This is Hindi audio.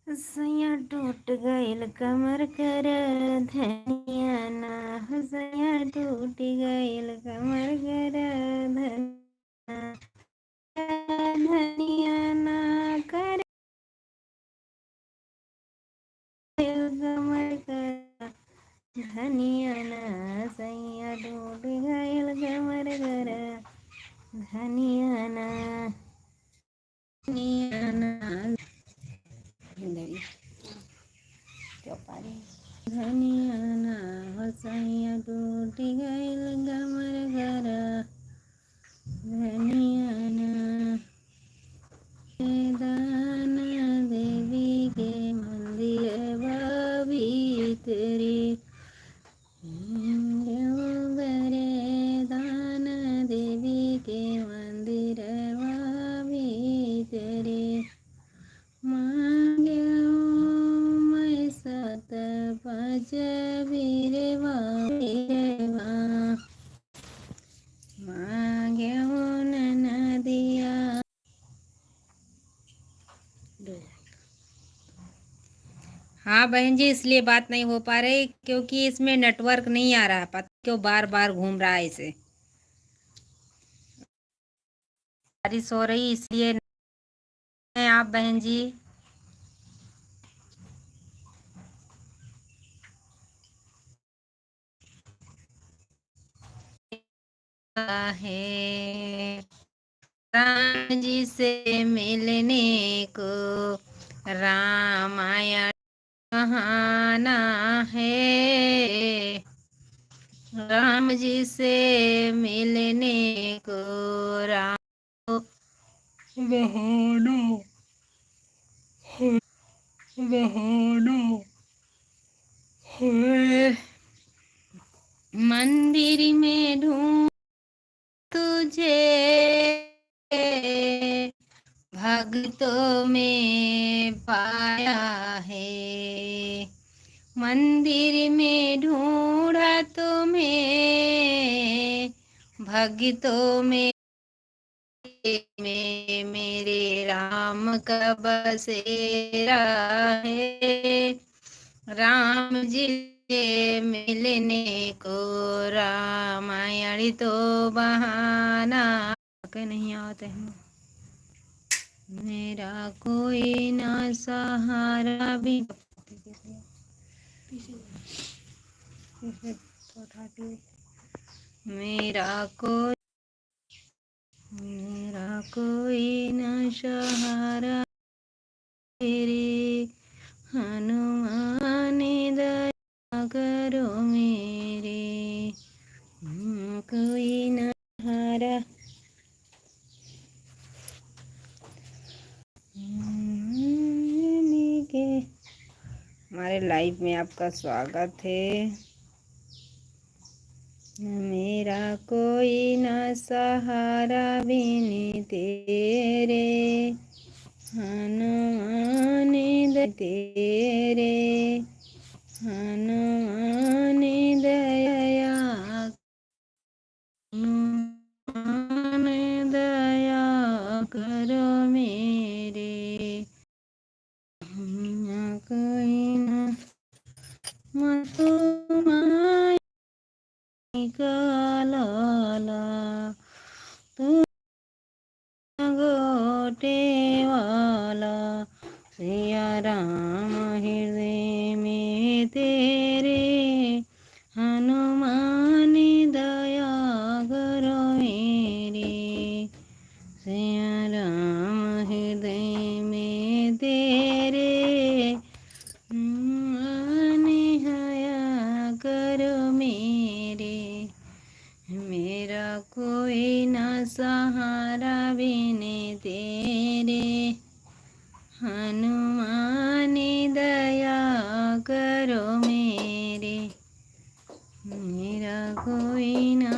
सैया टूट गइल कमर कर धनिया ना। सैया टूट गइल कमर कर धनिया ना कर कमर कर धनिया ना। सैया टूट गइल कमर कर धनिया ना। धनिया ना क्यों पारी धनिया ना। सैया टूट गइल कमर कर धनिया ना। दान देवी के मंदिर भीतरी दान देवी के मंदिर भीतरी मांगे मैं सत पच बीरवा मांगे नदिया। हाँ बहन जी, इसलिए बात नहीं हो पा रही क्योंकि इसमें नेटवर्क नहीं आ रहा, पता क्यों बार बार घूम रहा है इसे। बारिश हो रही इसलिए नहीं। आप बहन जी है राम जी से मिलने को रामायण कहाना है। राम जी से मिलने को राम बहाना बहाना है। मंदिर में ढूंढ तुझे भक्तों में पाया है। मंदिर में ढूंढा तुम्हें भक्तों में मेरे राम का बसेरा है। राम जी से मिलने को रामायण तो बहाना के नहीं आते हैं। मेरा कोई ना सहारा भी मेरा कोई ना सहारा तेरे हनुमान दया करो मेरे। कोई ना सहारा के। हमारे लाइव में आपका स्वागत है। मेरा कोई ना सहारा बिन तेरे हनुमान तेरे हनुमान दया हनुमान दया करो मेरे। कोई ना मतुमाई का लाला तू गोटे वाला सिया राम हृदय में तेरे हनुमान दया करो मेरे। सिया राम हृदय में तेरे हनुमान हया करो मेरे। मेरा कोई ना सहारा बिन तेरे हनुमान दया करो मेरे। मेरा कोई ना